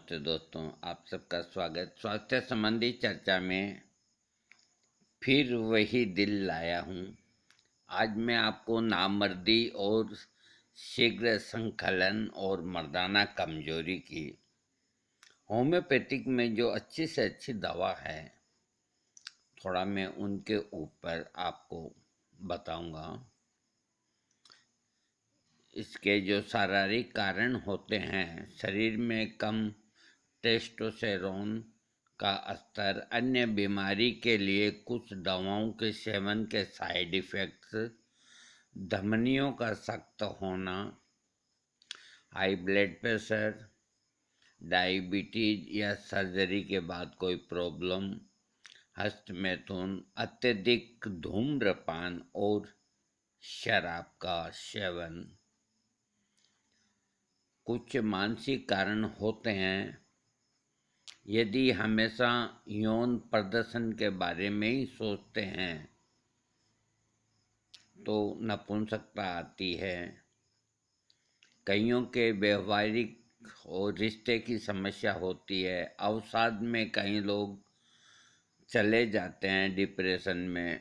नमस्ते दोस्तों, आप सबका स्वागत। स्वास्थ्य संबंधी चर्चा में फिर वही दिल लाया हूँ। आज मैं आपको नामर्दी और शीघ्र संकलन और मर्दाना कमजोरी की होम्योपैथिक में जो अच्छी से अच्छी दवा है, थोड़ा मैं उनके ऊपर आपको बताऊंगा। इसके जो शारीरिक कारण होते हैं, शरीर में कम टेस्टोस्टेरोन का स्तर, अन्य बीमारी के लिए कुछ दवाओं के सेवन के साइड इफ़ेक्ट्स, धमनियों का सख्त होना, हाई ब्लड प्रेशर, डायबिटीज या सर्जरी के बाद कोई प्रॉब्लम, हस्तमैथुन, अत्यधिक धूम्रपान और शराब का सेवन। कुछ मानसिक कारण होते हैं। यदि हमेशा यौन प्रदर्शन के बारे में ही सोचते हैं तो नपुंसकता आती है। कईयों के व्यवहारिक और रिश्ते की समस्या होती है। अवसाद में कई लोग चले जाते हैं डिप्रेशन में।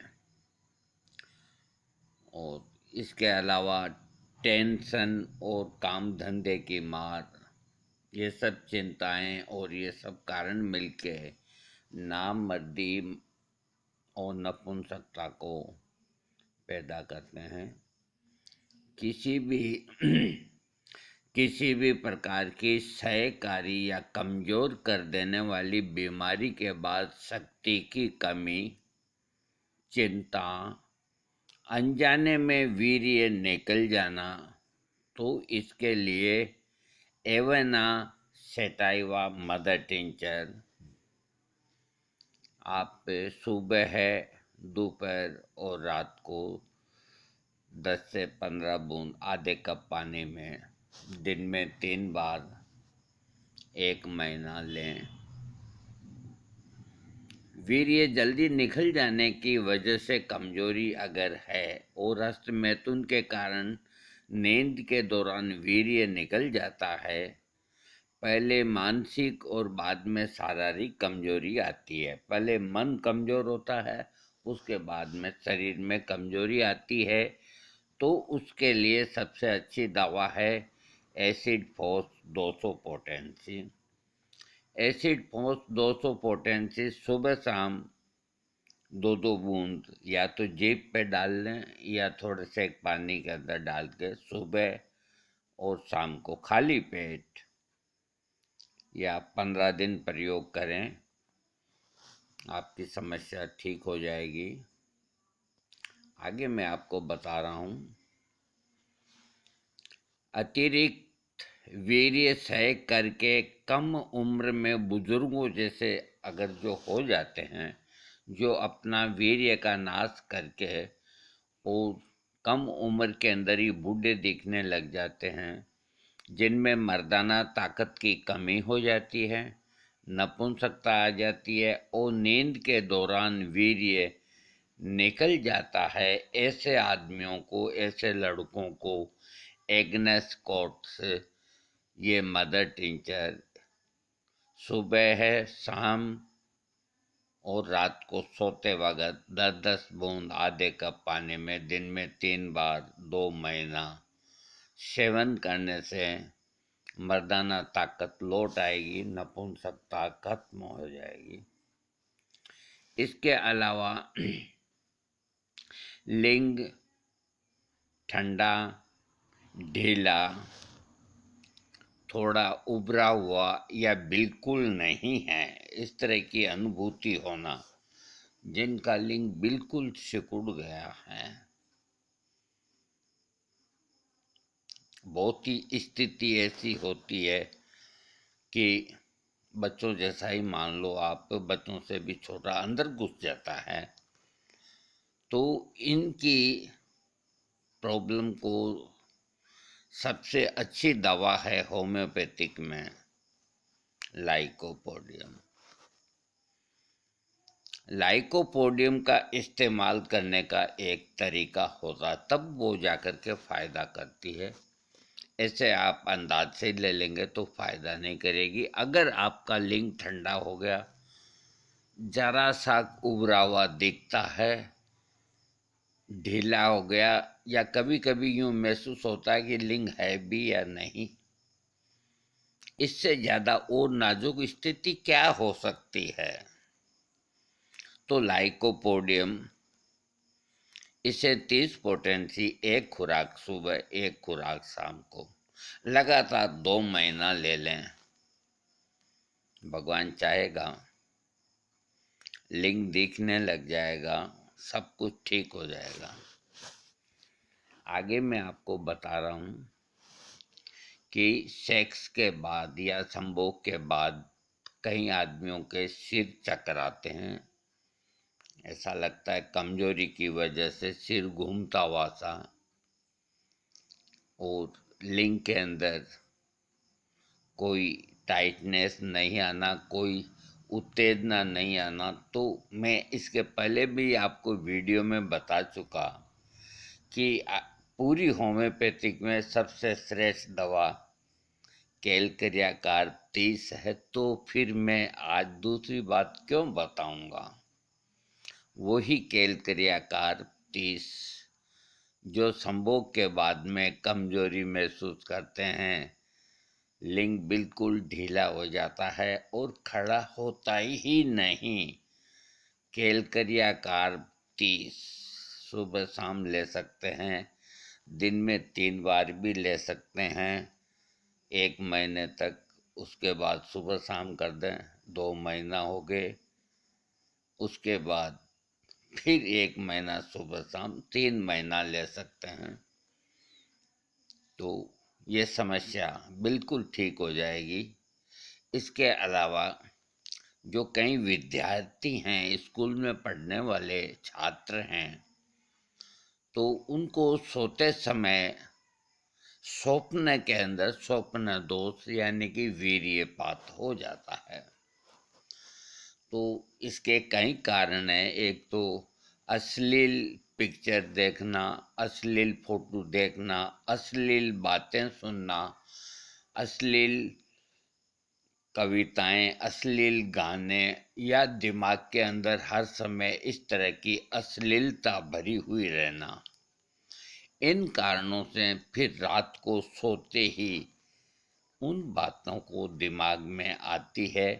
और इसके अलावा टेंशन और काम धंधे की मार, ये सब चिंताएं और ये सब कारण मिलके नामर्दी और नपुंसकता को पैदा करते हैं। किसी भी प्रकार की क्षयकारी या कमजोर कर देने वाली बीमारी के बाद शक्ति की कमी, चिंता, अनजाने में वीर्य निकल जाना, तो इसके लिए एवेना सेटाइवा मदर टिंचर आप सुबह है, दोपहर और रात को 10 से 15 बूंद आधे कप पानी में दिन में 3 बार 1 महीना लें। वीर्य जल्दी निकल जाने की वजह से कमजोरी अगर है और हस्तमैथुन के कारण नींद के दौरान वीर्य निकल जाता है, पहले मानसिक और बाद में शारीरिक कमजोरी आती है। पहले मन कमजोर होता है, उसके बाद में शरीर में कमजोरी आती है। तो उसके लिए सबसे अच्छी दवा है acid force 200 potency. Acid force 200 potency सुबह शाम 2-2 बूंद या तो जीभ पे डाल लें या थोड़े से पानी के अंदर डाल के सुबह और शाम को खाली पेट या 15 दिन प्रयोग करें, आपकी समस्या ठीक हो जाएगी। आगे मैं आपको बता रहा हूँ, अतिरिक्त वीर्य क्षय करके कम उम्र में बुजुर्गों जैसे अगर जो हो जाते हैं, जो अपना वीर्य का नाश करके और कम उम्र के अंदर ही बूढ़े दिखने लग जाते हैं, जिनमें मर्दाना ताकत की कमी हो जाती है, नपुंसकता आ जाती है और नींद के दौरान वीर्य निकल जाता है, ऐसे आदमियों को, ऐसे लड़कों को एग्नेस कोट्स ये मदर टिंचर सुबह है, शाम और रात को सोते वक्त 10-10 बूंद आधे कप पानी में दिन में 3 बार 2 महीना सेवन करने से मर्दाना ताकत लौट आएगी, नपुंसकता खत्म हो जाएगी। इसके अलावा लिंग ठंडा, ढीला, थोड़ा उभरा हुआ या बिल्कुल नहीं है, इस तरह की अनुभूति होना, जिनका लिंग बिल्कुल सिकुड़ गया है, बहुत ही स्थिति ऐसी होती है कि बच्चों जैसा ही मान लो आप, बच्चों से भी छोटा अंदर घुस जाता है। तो इनकी प्रॉब्लम को सबसे अच्छी दवा है होम्योपैथिक में लाइकोपोडियम। लाइकोपोडियम का इस्तेमाल करने का एक तरीका होता, तब वो जाकर के फायदा करती है। ऐसे आप अंदाज से ले लेंगे तो फ़ायदा नहीं करेगी। अगर आपका लिंग ठंडा हो गया, ज़रा सा उभरा हुआ दिखता है, ढीला हो गया, या कभी-कभी यूँ महसूस होता है कि लिंग है भी या नहीं, इससे ज़्यादा और नाजुक स्थिति क्या हो सकती है? तो लाइकोपोडियम, इसे 30 पोटेंसी, एक खुराक सुबह, एक खुराक शाम को लगातार 2 महीना ले लें। भगवान चाहेगा लिंग दिखने लग जाएगा, सब कुछ ठीक हो जाएगा। आगे मैं आपको बता रहा हूँ कि सेक्स के बाद या संभोग के बाद कई आदमियों के सिर चकराते हैं। ऐसा लगता है कमजोरी की वजह से सिर घूमता हुआ सा, और लिंग के अंदर कोई टाइटनेस नहीं आना, कोई उत्तेजना नहीं आना। तो मैं इसके पहले भी आपको वीडियो में बता चुका कि पूरी होम्योपैथिक में सबसे श्रेष्ठ दवा कैलकरियाकार 30 है। तो फिर मैं आज दूसरी बात क्यों बताऊंगा? वही कैलकरियाकार 30 जो संभोग के बाद में कमजोरी महसूस करते हैं, लिंग बिल्कुल ढीला हो जाता है और खड़ा होता ही नहीं। कैलकरियाकार 30 सुबह शाम ले सकते हैं, दिन में 3 बार भी ले सकते हैं 1 महीने तक। उसके बाद सुबह शाम कर दें, 2 महीना हो गए। उसके बाद फिर 1 महीना सुबह शाम, 3 महीना ले सकते हैं। तो ये समस्या बिल्कुल ठीक हो जाएगी। इसके अलावा जो कई विद्यार्थी हैं, स्कूल में पढ़ने वाले छात्र हैं, तो उनको सोते समय स्वप्न के अंदर स्वप्न दोष यानी कि वीर्यपात हो जाता है। तो इसके कई कारण हैं। एक तो अश्लील पिक्चर देखना, अश्लील फोटो देखना, अश्लील बातें सुनना, अश्लील कविताएं, अश्लील गाने, या दिमाग के अंदर हर समय इस तरह की अश्लीलता भरी हुई रहना। इन कारणों से फिर रात को सोते ही उन बातों को दिमाग में आती है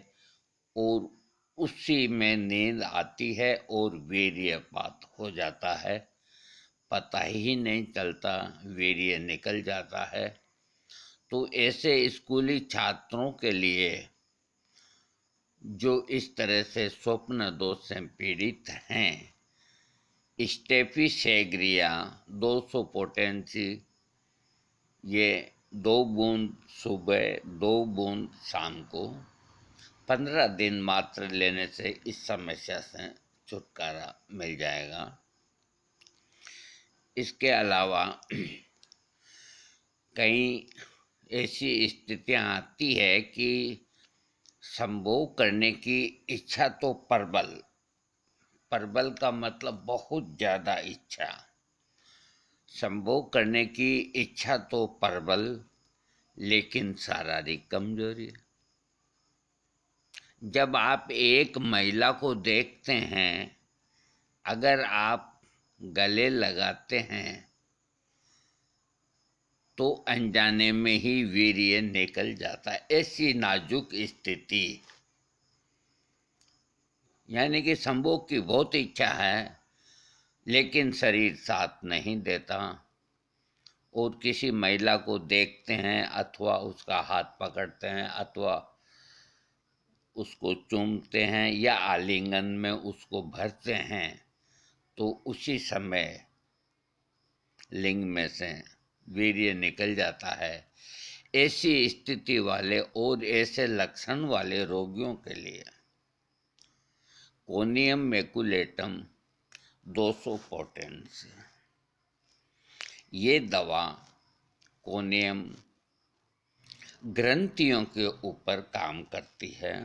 और उसी में नींद आती है और वीर्यपात हो जाता है। पता ही नहीं चलता, वीर्य निकल जाता है। तो ऐसे स्कूली छात्रों के लिए जो इस तरह से स्वप्न दोष से पीड़ित हैं, स्टेफिसेग्रिया 200 पोटेंसी, ये 2 बूंद सुबह, 2 बूंद शाम को 15 दिन मात्र लेने से इस समस्या से छुटकारा मिल जाएगा। इसके अलावा कई ऐसी स्थितियां आती है कि संभोग करने की इच्छा तो प्रबल, प्रबल का मतलब बहुत ज़्यादा इच्छा, संभोग करने की इच्छा तो प्रबल, लेकिन शारीरिक कमजोरी। जब आप एक महिला को देखते हैं, अगर आप गले लगाते हैं तो अनजाने में ही वीर्य निकल जाता है। ऐसी नाजुक स्थिति, यानी कि संभोग की बहुत इच्छा है लेकिन शरीर साथ नहीं देता, और किसी महिला को देखते हैं अथवा उसका हाथ पकड़ते हैं अथवा उसको चूमते हैं या आलिंगन में उसको भरते हैं, तो उसी समय लिंग में से वीर्य निकल जाता है। ऐसी स्थिति वाले और ऐसे लक्षण वाले रोगियों के लिए कोनियम मैकुलेटम 200 पोटेंसी, ये दवा कोनियम ग्रंथियों के ऊपर काम करती है।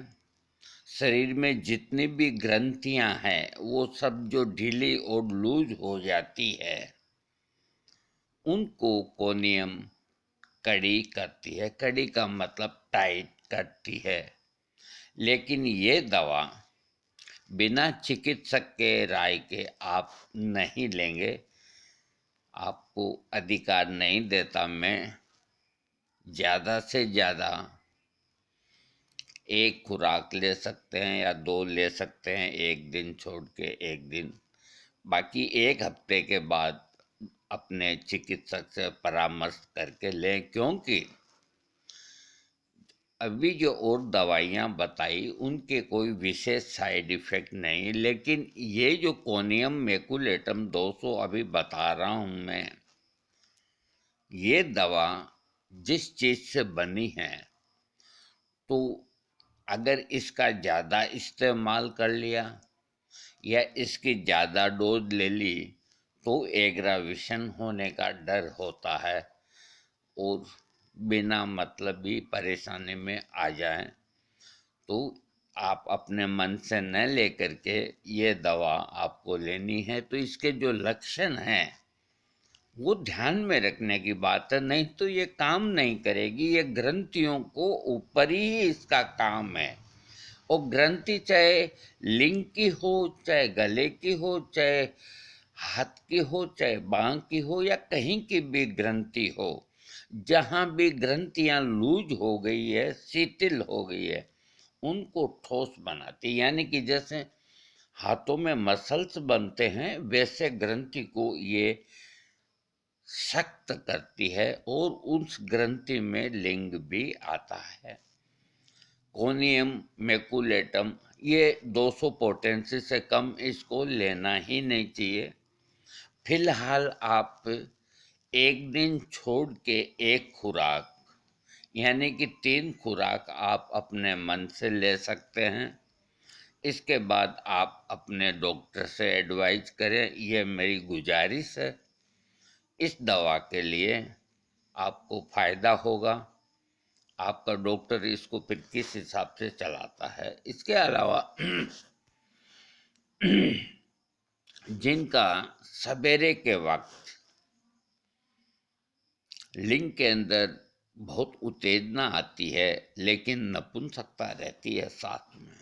शरीर में जितनी भी ग्रंथियां हैं वो सब जो ढीली और लूज हो जाती है, उनको कोनियम कड़ी करती है। कड़ी का मतलब टाइट करती है। लेकिन ये दवा बिना चिकित्सक के राय के आप नहीं लेंगे। आपको अधिकार नहीं देता मैं। ज़्यादा से ज़्यादा एक खुराक ले सकते हैं या 2 ले सकते हैं, एक दिन छोड़ के एक दिन। बाकी 1 हफ्ते के बाद अपने चिकित्सक से परामर्श करके लें, क्योंकि अभी जो और दवाइयाँ बताई उनके कोई विशेष साइड इफ़ेक्ट नहीं, लेकिन ये जो कोनियम मेकुलेटम 200 अभी बता रहा हूँ मैं, ये दवा जिस चीज़ से बनी है, तो अगर इसका ज़्यादा इस्तेमाल कर लिया या इसकी ज़्यादा डोज ले ली तो एग्रावेशन होने का डर होता है और बिना मतलब ही परेशानी में आ जाए। तो आप अपने मन से न लेकर के ये दवा आपको लेनी है। तो इसके जो लक्षण हैं वो ध्यान में रखने की बात है, नहीं तो ये काम नहीं करेगी। ये ग्रंथियों को ऊपर ही इसका काम है। और ग्रंथि चाहे लिंग की हो, चाहे गले की हो, चाहे हाथ की हो, चाहे बांह की हो, या कहीं की भी ग्रंथि हो, जहाँ भी ग्रंथियाँ लूज हो गई है, शिथिल हो गई है, उनको ठोस बनाती। यानी कि जैसे हाथों में मसल्स बनते हैं, वैसे ग्रंथि को ये सख्त करती है और उस ग्रंथि में लिंग भी आता है। कोनियम मेकुलेटम ये 200 पोटेंसी से कम इसको लेना ही नहीं चाहिए। फिलहाल आप एक दिन छोड़ के एक खुराक, यानी कि 3 खुराक आप अपने मन से ले सकते हैं। इसके बाद आप अपने डॉक्टर से एडवाइज करें, ये मेरी गुजारिश है। इस दवा के लिए आपको फ़ायदा होगा। आपका डॉक्टर इसको फिर किस हिसाब से चलाता है। इसके अलावा जिनका सवेरे के वक्त लिंग के अंदर बहुत उत्तेजना आती है लेकिन नपुंसकता रहती है साथ में,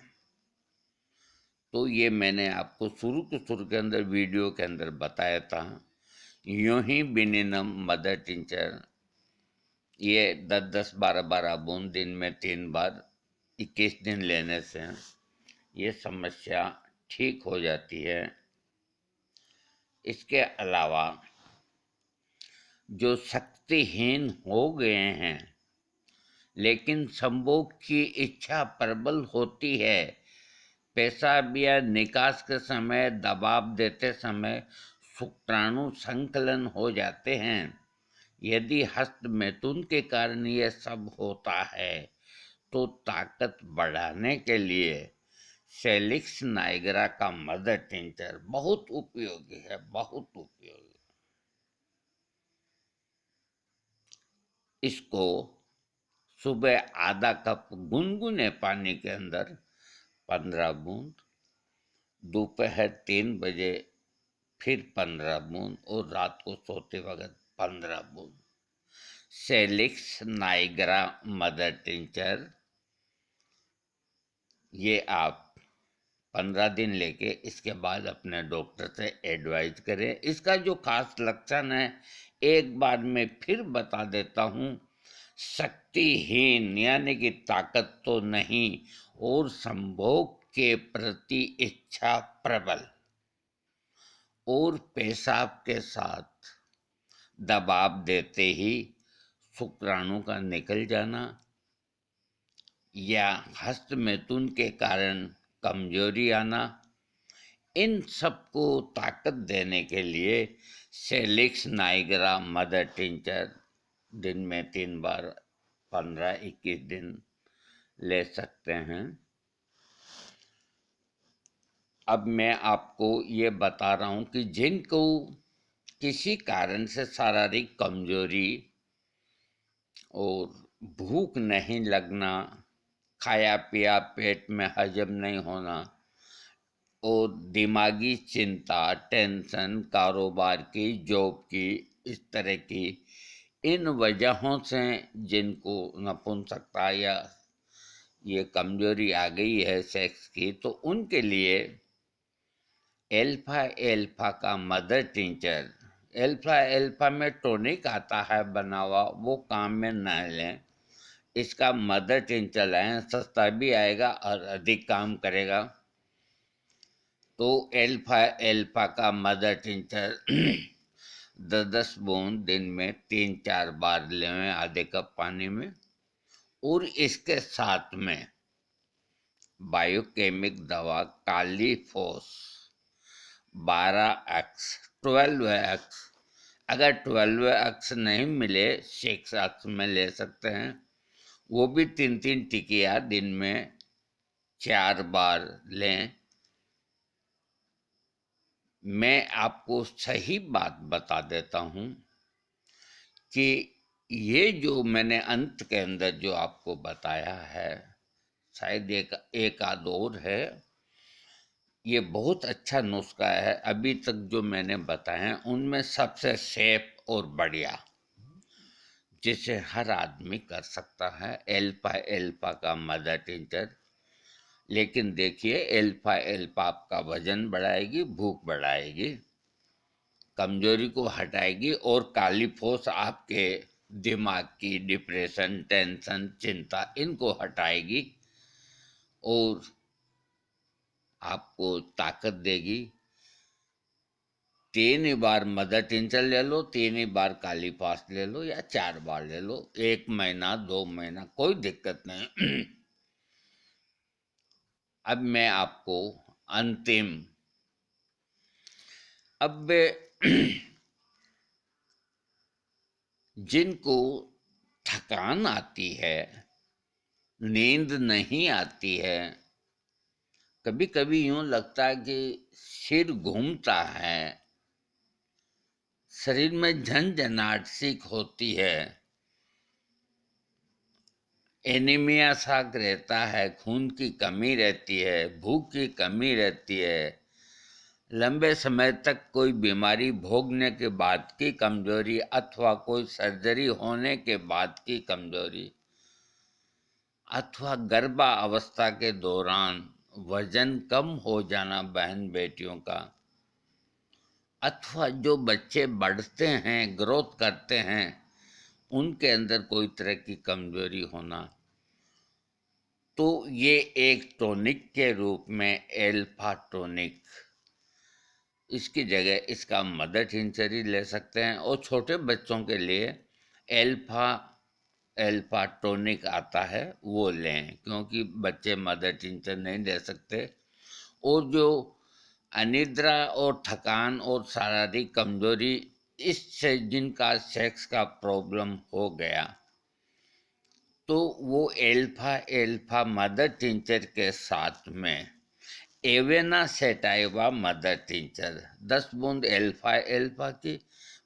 तो ये मैंने आपको शुरू के अंदर वीडियो के अंदर बताया था। यूं ही बिनिनम मदर टिंचर, ये 10-10, 12-12 बूंद दिन में 3 बार 21 दिन लेने से ये समस्या ठीक हो जाती है। इसके अलावा जो शक्तिहीन हो गए हैं लेकिन संभोग की इच्छा प्रबल होती है, पेशाब या निकास के समय दबाव देते समय शुक्राणु संकलन हो जाते हैं, यदि हस्त मैथुन के कारण यह सब होता है तो ताकत बढ़ाने के लिए सेलिक्स नाइगरा का मदर टिंचर बहुत उपयोगी है, बहुत उपयोगी। इसको सुबह आधा कप गुनगुने पानी के अंदर 15 बूंद, दोपहर 3 बजे फिर 15 बूंद और रात को सोते वक्त 15 बूंद सेलिक्स नाइगरा मदर टिंचर, ये आप 15 दिन लेके इसके बाद अपने डॉक्टर से एडवाइज करें। इसका जो खास लक्षण है एक बार मैं फिर बता देता हूँ। शक्तिहीन यानी कि ताकत तो नहीं, और संभोग के प्रति इच्छा प्रबल, और पेशाब के साथ दबाव देते ही शुक्राणु का निकल जाना, या हस्त मैथुन के कारण कमजोरी आना, इन सबको ताकत देने के लिए सेलिक्स नाइगरा मदर टिंचर दिन में 3 बार 15-21 दिन ले सकते हैं। अब मैं आपको ये बता रहा हूँ कि जिनको किसी कारण से शारीरिक कमजोरी और भूख नहीं लगना, खाया पिया पेट में हजम नहीं होना, और दिमागी चिंता, टेंशन, कारोबार की, जॉब की, इस तरह की इन वजहों से जिनको नपुंसकता या ये कमजोरी आ गई है सेक्स की, तो उनके लिए एल्फा एल्फा का मदर टिंचर, एल्फा एल्फा में टॉनिक आता है बना हुआ, वो काम में न लें। इसका मदर टिंचर लाएं, सस्ता भी आएगा और अधिक काम करेगा। तो एल्फा एल्फा का मदर टिंचर 10-10 बूंद दिन में 3-4 बार लें आधे कप पानी में। और इसके साथ में बायोकेमिक दवा कालीफोस 12x 12x, अगर 12x नहीं मिले 6x में ले सकते हैं। वो भी 3-3 टिकिया दिन में 4 बार लें। मैं आपको सही बात बता देता हूँ कि ये जो मैंने अंत के अंदर जो आपको बताया है, शायद एक आध और है, ये बहुत अच्छा नुस्खा है। अभी तक जो मैंने बताए हैं उनमें सबसे सेफ और बढ़िया, जिसे हर आदमी कर सकता है, एल्फा एल्फा का मदर टिंचर। लेकिन देखिए, एल्फा एल्फा आपका वजन बढ़ाएगी, भूख बढ़ाएगी, कमजोरी को हटाएगी, और कालीफोस आपके दिमाग की डिप्रेशन, टेंशन, चिंता, इनको हटाएगी और आपको ताकत देगी। 3 बार मदर टिंचर ले लो, 3 बार कालीफास ले लो, या 4 बार ले लो, 1 महीना 2 महीना कोई दिक्कत नहीं। अब मैं आपको अंतिम, अब जिनको थकान आती है, नींद नहीं आती है, कभी कभी यूं लगता है कि सिर घूमता है, शरीर में झंझनाहट सी होती है, एनीमिया सा रहता है, खून की कमी रहती है, भूख की कमी रहती है, लंबे समय तक कोई बीमारी भोगने के बाद की कमजोरी, अथवा कोई सर्जरी होने के बाद की कमजोरी, अथवा गर्भावस्था के दौरान वजन कम हो जाना बहन बेटियों का, अथवा जो बच्चे बढ़ते हैं, ग्रोथ करते हैं, उनके अंदर कोई तरह की कमजोरी होना, तो ये एक टॉनिक के रूप में एल्फा टॉनिक, इसकी जगह इसका मदर टिंचर ही ले सकते हैं। और छोटे बच्चों के लिए एल्फा एल्फा टॉनिक आता है, वो लें, क्योंकि बच्चे मदर टिंचर नहीं ले सकते। और जो अनिद्रा और थकान और शारीरिक कमजोरी, इससे जिनका सेक्स का प्रॉब्लम हो गया, तो वो एल्फा एल्फा मदर टिंचर के साथ में एवेना सेटाइवा मदर टिंचर 10 बूंद एल्फा एल्फा की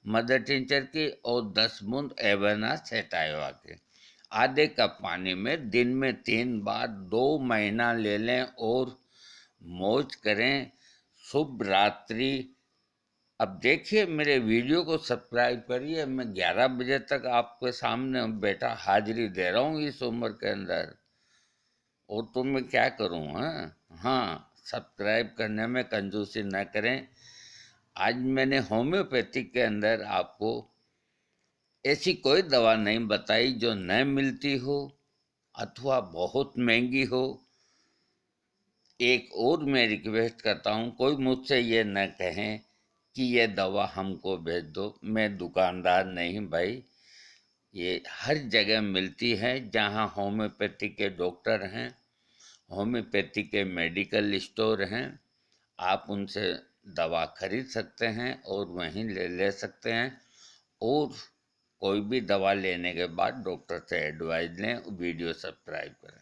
मदर टिंचर की और 10 बूंद एवेना सेटाइवा की आधे कप पानी में दिन में 3 बार 2 महीना ले लें और मौज करें। शुभ रात्रि। अब देखिए, मेरे वीडियो को सब्सक्राइब करिए। मैं 11 बजे तक आपके सामने बेटा हाजिरी दे रहा हूँ इस उम्र के अंदर, और तो मैं क्या करूँ? हाँ, सब्सक्राइब करने में कंजूसी न करें। आज मैंने होम्योपैथिक के अंदर आपको ऐसी कोई दवा नहीं बताई जो न मिलती हो अथवा बहुत महंगी हो। एक और मैं रिक्वेस्ट करता हूँ, कोई मुझसे ये न कहें कि ये दवा हमको भेज दो। मैं दुकानदार नहीं भाई, ये हर जगह मिलती है जहाँ होम्योपैथिक के डॉक्टर हैं, होम्योपैथी के मेडिकल स्टोर हैं। आप उनसे दवा खरीद सकते हैं और वहीं ले सकते हैं। और कोई भी दवा लेने के बाद डॉक्टर से एडवाइस लें। वीडियो सब्सक्राइब करें।